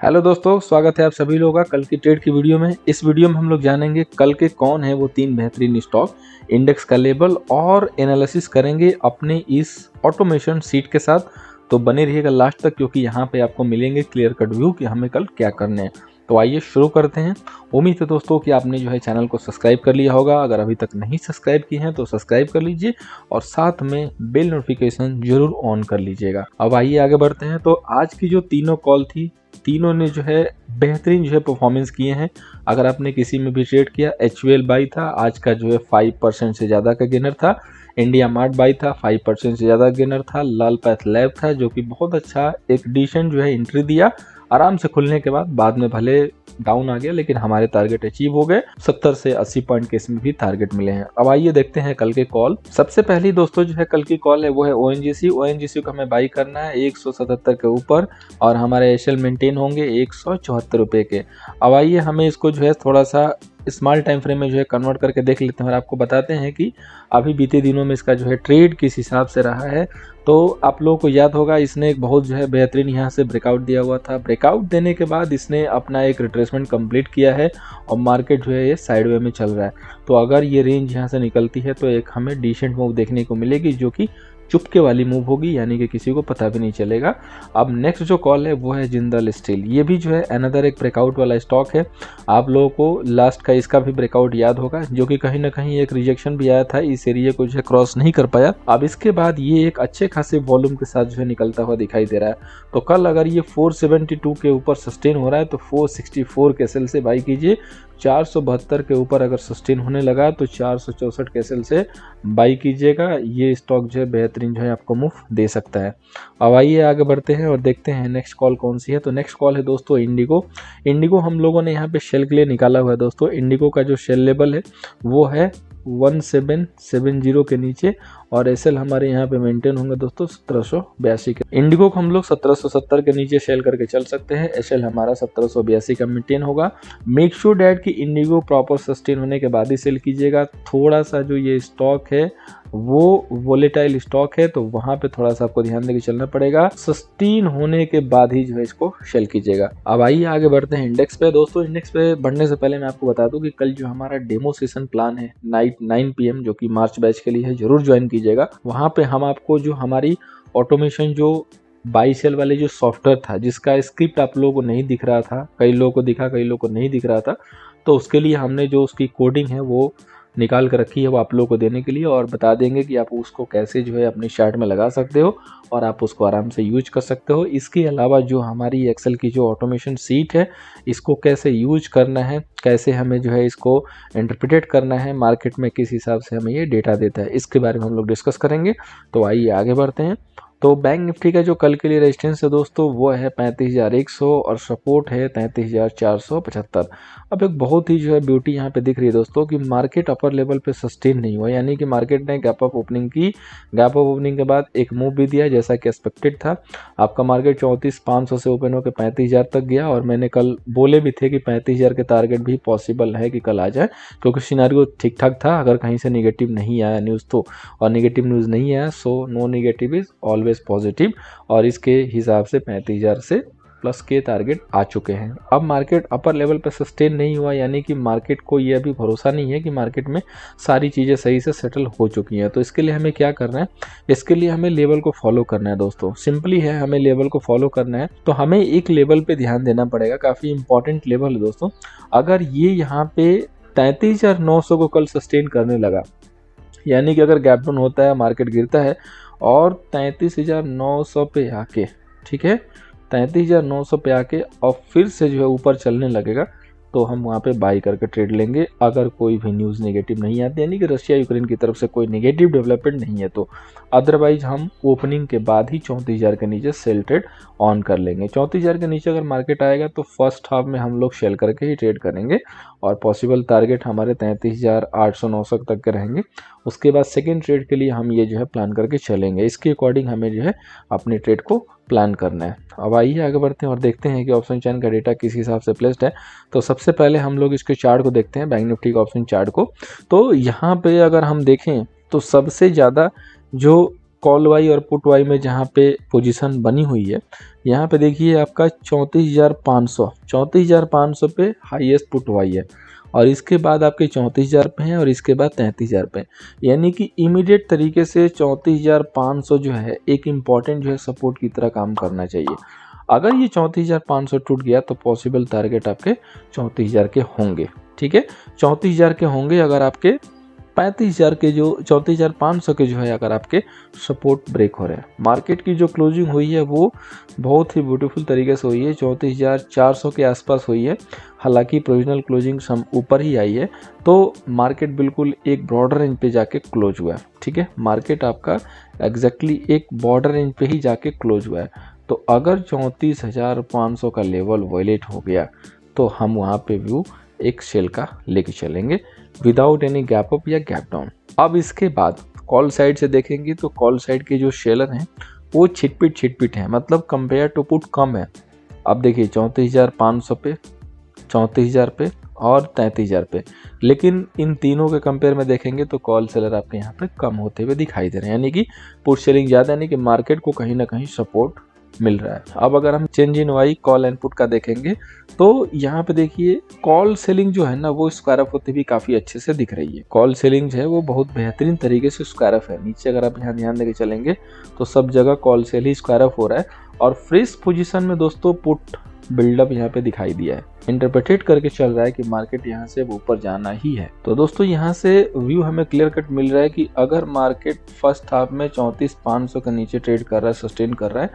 Hello दोस्तों, स्वागत है आप सभी लोगों का कल की ट्रेड की वीडियो में। इस वीडियो में हम लोग जानेंगे कल के कौन है वो 3 बेहतरीन स्टॉक, इंडेक्स का लेवल और एनालिसिस करेंगे अपने इस ऑटोमेशन सीट के साथ। तो बने रहिएगा लास्ट तक, क्योंकि यहाँ पे आपको मिलेंगे क्लियर कट व्यू कि हमें कल क्या करने हैं। तो आइए शुरू करते हैं। उम्मीद है दोस्तों कि आपने जो है चैनल को सब्सक्राइब कर लिया होगा। अगर अभी तक नहीं सब्सक्राइब किए हैं तो सब्सक्राइब कर लीजिए और साथ में बेल नोटिफिकेशन जरूर ऑन कर लीजिएगा। अब आइए आगे बढ़ते हैं। तो आज की जो तीनों कॉल थी, तीनों ने जो है बेहतरीन जो है परफॉर्मेंस किए हैं। अगर आपने किसी में भी ट्रेड किया, HUL बाई था, आज का जो है 5% से ज़्यादा का गेनर था। इंडिया मार्ट बाई था, 5% से ज़्यादा गेनर था। लाल पैथ लैब था जो कि बहुत अच्छा एक डिसेंट जो है एंट्री दिया। आराम से खुलने के बाद में भले डाउन आ गया, लेकिन हमारे टारगेट अचीव हो गए। 70 से 80 पॉइंट के इसमें भी टारगेट मिले हैं। अब आइए देखते हैं कल के कॉल। सबसे पहली दोस्तों जो है कल की कॉल है वो है ONGC को हमें बाई करना है 177 के ऊपर और हमारे एशएल मेंटेन होंगे 174 रुपए के। अब आइए हमें इसको जो है थोड़ा सा स्मॉल टाइम फ्रेम में जो है कन्वर्ट करके देख लेते हैं और आपको बताते हैं कि अभी बीते दिनों में इसका जो है ट्रेड किस हिसाब से रहा है। तो आप लोगों को याद होगा, इसने एक बहुत जो है बेहतरीन यहाँ से ब्रेकआउट दिया हुआ था। ब्रेकआउट देने के बाद इसने अपना एक रिट्रेसमेंट कंप्लीट किया है और मार्केट जो है ये साइडवे में चल रहा है। तो अगर ये रेंज यहाँ से निकलती है तो एक हमें डिसेंट मूव देखने को मिलेगी, जो कि चुपके वाली मूव होगी, यानी कि किसी को पता भी नहीं चलेगा। अब नेक्स्ट जो कॉल है वो है जिंदल स्टील। ये भी जो है अनदर एक ब्रेकआउट वाला स्टॉक है। आप लोगों को लास्ट का इसका भी ब्रेकआउट याद होगा, जो कि कहीं ना कहीं एक रिजेक्शन भी आया था, इस एरिया को जो है क्रॉस नहीं कर पाया। अब इसके बाद ये एक अच्छे खासे वॉल्यूम के साथ जो है निकलता हुआ दिखाई दे रहा है। तो कल अगर ये 472 के ऊपर सस्टेन हो रहा है तो 464 के सेल से बाई कीजिए। 472 के ऊपर अगर सस्टेन होने लगा तो 464 के सेल से बाई कीजिएगा। ये स्टॉक जो है बेहतरीन जो है आपको मूव दे सकता है। अब आइए आगे बढ़ते हैं और देखते हैं नेक्स्ट कॉल कौन सी है। तो नेक्स्ट कॉल है दोस्तों इंडिगो हम लोगों ने यहाँ पे शेल के लिए निकाला हुआ है। दोस्तों इंडिगो का जो शेल लेवल है वो है 1770 के नीचे और एसएल हमारे यहाँ पे मेंटेन होंगे दोस्तों 1782 के। इंडिगो को हम लोग 1770 के नीचे सेल करके चल सकते हैं। एसएल हमारा 1782 का मेंटेन होगा। मेक श्योर डैट कि इंडिगो प्रॉपर सस्टेन होने के बाद ही सेल कीजिएगा। थोड़ा सा जो ये स्टॉक है वो वोलेटाइल स्टॉक है, तो वहां पे थोड़ा सा आपको ध्यान देकर चलना पड़ेगा। सस्टेन होने के बाद ही जो है इसको सेल कीजिएगा। अब आइए आगे बढ़ते हैं इंडेक्स पे। दोस्तों इंडेक्स पे बढ़ने से पहले मैं आपको बता दूं कि कल जो हमारा डेमो सेशन प्लान है नाइट 9 PM, जो कि मार्च बैच के लिए है, जरूर ज्वाइन कीजिएगा। वहां पे हम आपको जो हमारी ऑटोमेशन जो बाई सेल वाले जो सॉफ्टवेयर था, जिसका स्क्रिप्ट आप लोगों को नहीं दिख रहा था, कई लोगों को दिखा, कई लोगों को नहीं दिख रहा था, तो उसके लिए हमने जो उसकी कोडिंग है वो निकाल कर रखी है, वो आप लोगों को देने के लिए, और बता देंगे कि आप उसको कैसे जो है अपनी चार्ट में लगा सकते हो और आप उसको आराम से यूज कर सकते हो। इसके अलावा जो हमारी एक्सेल की जो ऑटोमेशन सीट है, इसको कैसे यूज करना है, कैसे हमें जो है इसको इंटरप्रेट करना है, मार्केट में किस हिसाब से हमें ये डेटा देता है, इसके बारे में हम लोग डिस्कस करेंगे। तो आइए आगे बढ़ते हैं। तो बैंक निफ्टी का जो कल के लिए रेजिस्टेंस है दोस्तों वो है 35,100 और सपोर्ट है 33,475। अब एक बहुत ही जो है ब्यूटी यहाँ पे दिख रही है दोस्तों कि मार्केट अपर लेवल पे सस्टेन नहीं हुआ, यानी कि मार्केट ने गैप अप ओपनिंग की। गैप अप ओपनिंग के बाद एक मूव भी दिया जैसा कि एक्सपेक्टेड था। आपका मार्केट 34,500 से ओपन होकर 35,000 तक गया और मैंने कल बोले भी थे कि 35,000 के टारगेट भी पॉसिबल है कि कल आ जाए, क्योंकि सिनेरियो ठीक ठाक था। अगर कहीं से निगेटिव नहीं आया न्यूज़ तो, और निगेटिव न्यूज़ नहीं आया, so no negative is always positive, और इसके हिसाब से 35,000 से प्लस के टारगेट आ चुके हैं। अब मार्केट अपर लेवल पर सस्टेन नहीं हुआ, यानी कि मार्केट को ये अभी भरोसा नहीं है कि मार्केट में सारी चीज़ें सही से सेटल हो चुकी हैं। तो इसके लिए हमें क्या करना है, इसके लिए हमें लेवल को फॉलो करना है दोस्तों। सिंपली है, हमें लेवल को फॉलो करना है। तो हमें एक लेवल पे ध्यान देना पड़ेगा, काफ़ी इंपॉर्टेंट लेवल है दोस्तों। अगर ये यहाँ पे 33,900 को कल सस्टेन करने लगा, यानी कि अगर गैप डाउन होता है, मार्केट गिरता है और 33,900 पे आके, ठीक है, 33,900 पे आके और फिर से जो है ऊपर चलने लगेगा, तो हम वहाँ पे बाई करके ट्रेड लेंगे। अगर कोई भी न्यूज़ नेगेटिव नहीं आती, यानी कि रशिया यूक्रेन की तरफ से कोई नेगेटिव डेवलपमेंट नहीं है, तो अदरवाइज हम ओपनिंग के बाद ही 34,000 के नीचे सेल ट्रेड ऑन कर लेंगे। 34,000 के नीचे अगर मार्केट आएगा तो फर्स्ट हाफ में हम लोग सेल करके ही ट्रेड करेंगे और पॉसिबल टारगेट हमारे 33,800-900 तक के रहेंगे। उसके बाद सेकेंड ट्रेड के लिए हम ये जो है प्लान करके चलेंगे। इसके अकॉर्डिंग हमें जो है अपनी ट्रेड को प्लान करना है। अब आइए आगे बढ़ते हैं और देखते हैं कि ऑप्शन चैन का डेटा किस हिसाब से प्लेस्ड है। तो सबसे पहले हम लोग इसके चार्ट को देखते हैं, बैंक निफ्टी का ऑप्शन चार्ट को। तो यहाँ पे अगर हम देखें तो सबसे ज़्यादा जो कॉल वाई और पुट वाई में जहाँ पे पोजीशन बनी हुई है, यहाँ पे देखिए आपका 34,500 पे हाईएस्ट पुट वाई है, और इसके बाद आपके 34,000 पे हैं, और इसके बाद 33,000 पे। यानी कि इमीडिएट तरीके से 34,500 जो है एक इम्पॉर्टेंट जो है सपोर्ट की तरह काम करना चाहिए। अगर ये 34,500 टूट गया तो पॉसिबल टारगेट आपके 34,000 के होंगे। ठीक है, 34,000 के होंगे अगर आपके 35,000 के जो 34,500 के जो है अगर आपके सपोर्ट ब्रेक हो रहे हैं। मार्केट की जो क्लोजिंग हुई है वो बहुत ही ब्यूटीफुल तरीके से हुई है, 34,400 के आसपास हुई है। हालांकि प्रोविजनल क्लोजिंग सम ऊपर ही आई है, तो मार्केट बिल्कुल एक ब्रॉडर रेंज पे जाके क्लोज हुआ है। ठीक है, मार्केट आपका एग्जैक्टली एक बॉर्डर रेंज पे ही जाके क्लोज हुआ है। तो अगर 34,500 का लेवल वायलेट हो गया तो हम वहाँ पे व्यू एक सेल का लेके चलेंगे विदाउट एनी गैप अप या गैप डाउन। अब इसके बाद कॉल साइड से देखेंगे तो कॉल साइड के जो शेलर हैं वो छिटपिट हैं, मतलब कंपेयर टू पुट कम है। अब देखिए 34,500 पे, 34,000 पे और 33,000 पे, लेकिन इन तीनों के कंपेयर में देखेंगे तो कॉल सेलर आपके यहाँ पे कम होते हुए दिखाई दे रहे हैं, यानी कि पुट सेलिंग ज़्यादा, यानी कि मार्केट को कहीं ना कहीं सपोर्ट मिल रहा है। अब अगर हम change in y call and put का देखेंगे तो यहाँ पे देखिए कॉल सेलिंग जो है ना वो स्क्वायर ऑफ होते भी काफी अच्छे से दिख रही है। कॉल सेलिंग जो है वो बहुत बेहतरीन तरीके से स्क्वायर ऑफ है। नीचे अगर आप यहाँ ध्यान देके चलेंगे तो सब जगह call sell he square of हो रहा है, और फ्रेश पोजीशन में दोस्तों पुट बिल्डअप यहाँ पे दिखाई दिया है। इंटरप्रेटेट करके चल रहा है कि मार्केट यहाँ से ऊपर जाना ही है। तो दोस्तों यहाँ से व्यू हमें क्लियर कट मिल रहा है कि अगर मार्केट फर्स्ट हाफ में 34,500 के नीचे ट्रेड कर रहा है, सस्टेन कर रहा है,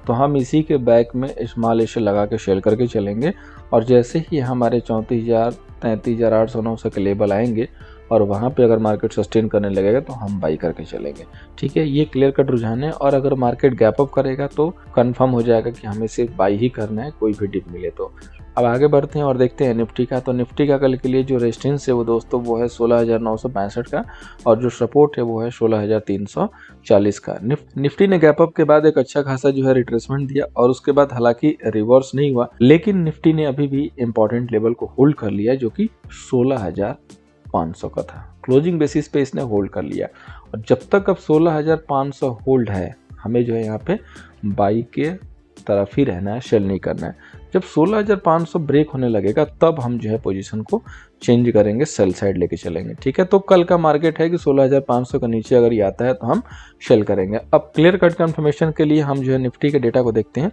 तो हम इसी के बैक में स्मॉल एशे लगा के शेल करके चलेंगे, और जैसे ही हमारे 34,000, 33,800, 900 के लेवल आएंगे और वहाँ पे अगर मार्केट सस्टेन करने लगेगा तो हम बाई करके चलेंगे। ठीक है, ये क्लियर कट रुझान है, और अगर मार्केट गैप अप करेगा तो कंफर्म हो जाएगा कि हमें सिर्फ बाई ही करना है, कोई भी डिप मिले तो। अब आगे बढ़ते हैं और देखते हैं निफ्टी का। तो निफ्टी का कल के लिए जो रेजिस्टेंस है वो दोस्तों वो है 16,965 का, और जो सपोर्ट है वो है 16,340 का। निफ्टी ने गैप अप के बाद एक अच्छा खासा जो है रिट्रेसमेंट दिया, और उसके बाद हालांकि रिवर्स नहीं हुआ, लेकिन निफ्टी ने अभी भी इंपॉर्टेंट लेवल को होल्ड कर लिया जो कि 16,500 का था। क्लोजिंग बेसिस पे इसने होल्ड कर लिया, और जब तक अब 16,500 होल्ड है हमें जो है यहाँ पे बाई के तरफ ही रहना है, सेल नहीं करना है। जब 16,500 ब्रेक होने लगेगा तब हम जो है पोजीशन को चेंज करेंगे, सेल साइड लेके चलेंगे। ठीक है, तो कल का मार्केट है कि 16,500 के नीचे अगर ये आता है तो हम सेल करेंगे। अब क्लियर कट कंफर्मेशन के लिए हम जो है निफ्टी के डेटा को देखते हैं,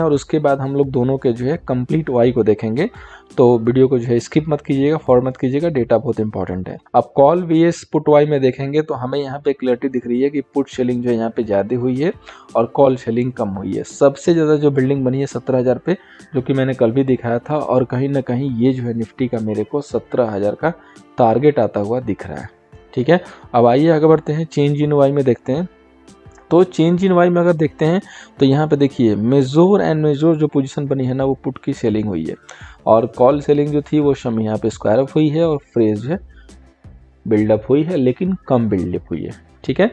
और उसके बाद हम लोग दोनों के जो है कंप्लीट वाई को देखेंगे। तो वीडियो को जो है स्किप मत कीजिएगा, फॉर मत कीजिएगा, डेटा बहुत इंपॉर्टेंट है। अब कॉल वीएस पुट वाई में देखेंगे तो हमें यहाँ पे क्लियरिटी दिख रही है कि पुट सेलिंग जो है यहाँ पे ज़्यादा हुई है और कॉल सेलिंग कम हुई है। सबसे ज़्यादा जो बिल्डिंग बनी है 17,000 पे, जो कि मैंने कल भी दिखाया था, और कहीं ना कहीं ये जो है निफ्टी का मेरे को 17,000 का टारगेट आता हुआ दिख रहा है। ठीक है, अब आइए आगे बढ़ते हैं, चेंज इन वाई में देखते हैं। तो चेंज इन वाई में अगर देखते हैं तो यहाँ पे देखिए मेजोर जो पोजीशन बनी है ना वो पुट की सेलिंग हुई है, और कॉल सेलिंग जो थी वो शम यहाँ पे स्क्वायर अप हुई है, और फ्रेज जो है बिल्डअप हुई है, लेकिन कम बिल्डअप हुई है। ठीक है,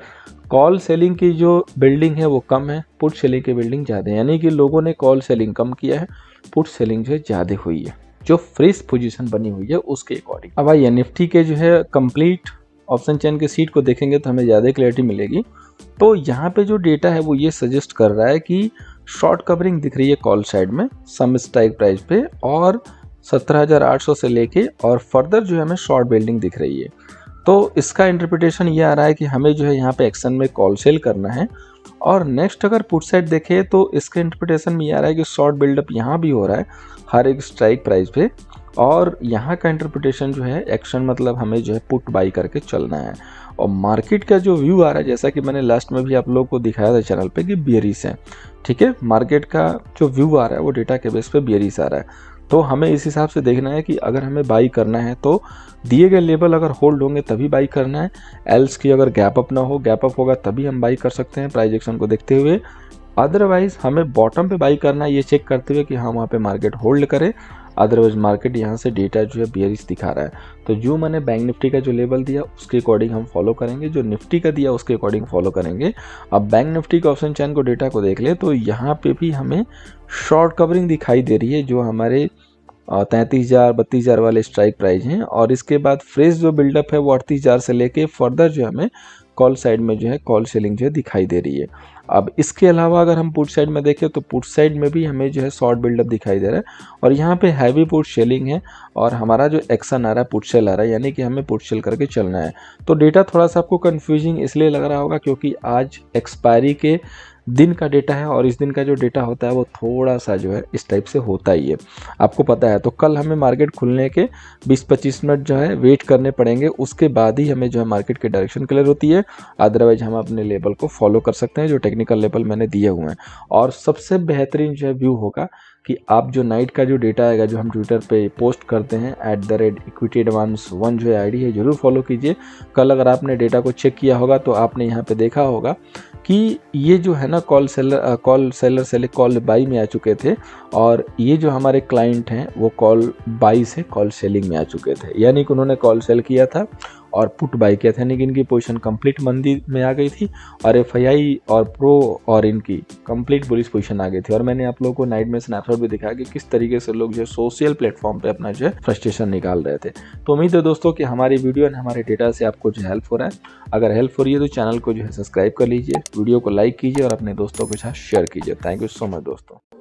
कॉल सेलिंग की जो बिल्डिंग है वो कम है, पुट सेलिंग की बिल्डिंग ज़्यादा है, यानी कि लोगों ने कॉल सेलिंग कम किया है, पुट सेलिंग जो है ज़्यादा हुई है, जो फ्रेश पोजीशन बनी हुई है उसके अकॉर्डिंग। अब आइए निफ्टी के जो है कंप्लीट ऑप्शन चेन के सीट को देखेंगे तो हमें ज़्यादा क्लैरिटी मिलेगी। तो यहाँ पे जो डेटा है वो ये सजेस्ट कर रहा है कि शॉर्ट कवरिंग दिख रही है कॉल साइड में सम स्ट्राइक प्राइस पे, और 17,800 से लेके और फर्दर जो है हमें शॉर्ट बिल्डिंग दिख रही है। तो इसका इंटरप्रिटेशन ये आ रहा है कि हमें जो है यहाँ पे एक्शन में कॉल सेल करना है। और नेक्स्ट अगर पुट साइड देखें तो इसके इंटरप्रिटेशन में ये आ रहा है कि शॉर्ट बिल्डअप यहाँ भी हो रहा है हर एक स्ट्राइक प्राइस पे, और यहाँ का इंटरप्रिटेशन जो है एक्शन मतलब हमें जो है पुट बाई करके चलना है। और मार्केट का जो व्यू आ रहा है, जैसा कि मैंने लास्ट में भी आप लोगों को दिखाया था चैनल पे, कि बियरिश है। ठीक है, मार्केट का जो व्यू आ रहा है वो डेटा के बेस पे बियरिश आ रहा है। तो हमें इस हिसाब से देखना है कि अगर हमें बाई करना है तो दिए गए लेवल अगर होल्ड होंगे तभी बाई करना है, एल्स की अगर गैप अप ना हो, गैप अप होगा तभी हम बाई कर सकते हैं प्राइस एक्शन को देखते हुए। अदरवाइज हमें बॉटम पे बाई करना है, ये चेक करते हुए कि हम वहाँ पे मार्केट होल्ड करें। अदरवाइज मार्केट यहाँ से डेटा जो है बियरिश दिखा रहा है, तो जो मैंने बैंक निफ्टी का जो लेवल दिया उसके अकॉर्डिंग हम फॉलो करेंगे, जो निफ्टी का दिया उसके अकॉर्डिंग फॉलो करेंगे। अब बैंक निफ्टी के ऑप्शन चैन को डेटा को देख ले तो यहाँ पे भी हमें शॉर्ट कवरिंग दिखाई दे रही है, जो हमारे 33,000 32,000 वाले स्ट्राइक प्राइस हैं, और इसके बाद फ्रेश जो बिल्डअप है वो 38,000 से लेके फर्दर जो हमें कॉल साइड में जो है कॉल सेलिंग जो है दिखाई दे रही है। अब इसके अलावा अगर हम पुट साइड में देखें तो पुट साइड में भी हमें जो है शॉर्ट बिल्डअप दिखाई दे रहा है और यहाँ पे हैवी पुट सेलिंग है और हमारा जो एक्शन आ रहा है पुट सेल आ रहा है, यानी कि हमें पुट सेल करके चलना है। तो डेटा थोड़ा सा आपको कन्फ्यूजिंग इसलिए लग रहा होगा क्योंकि आज एक्सपायरी के दिन का डेटा है और इस दिन का जो डेटा होता है वो थोड़ा सा जो है इस टाइप से होता ही है, आपको पता है। तो कल हमें मार्केट खुलने के 20-25 मिनट जो है वेट करने पड़ेंगे, उसके बाद ही हमें जो है मार्केट की डायरेक्शन क्लियर होती है। अदरवाइज हम अपने लेवल को फॉलो कर सकते हैं जो टेक्निकल लेवल मैंने दिए हुए हैं। और सबसे बेहतरीन जो है व्यू होगा कि आप जो नाइट का जो डेटा आएगा जो हम ट्विटर पे पोस्ट करते हैं @equityadvance1 जो आईडी है ज़रूर फॉलो कीजिए। कल अगर आपने डेटा को चेक किया होगा तो आपने यहाँ पे देखा होगा कि ये जो है ना कॉल सेलर से कॉल बाई में आ चुके थे और ये जो हमारे क्लाइंट हैं वो कॉल बाई से कॉल सेलिंग में आ चुके थे, यानी कि उन्होंने कॉल सेल किया था और पुट बाई किया था, यानी कि इनकी पोजीशन कंप्लीट मंदी में आ गई थी और एफआईआई और प्रो और इनकी कंप्लीट बुलिश पोजीशन आ गई थी। और मैंने आप लोगों को नाइट में स्नैपशॉट भी दिखाया कि किस तरीके से लोग जो है सोशल प्लेटफॉर्म पे अपना जो है फ्रस्ट्रेशन निकाल रहे थे। तो उम्मीद है दोस्तों कि हमारी वीडियो और हमारे डेटा से आपको जो हेल्प हो रहा है। अगर हेल्प हो रही है तो चैनल को जो है सब्सक्राइब कर लीजिए, वीडियो को लाइक कीजिए और अपने दोस्तों के साथ शेयर कीजिए। थैंक यू सो मच दोस्तों।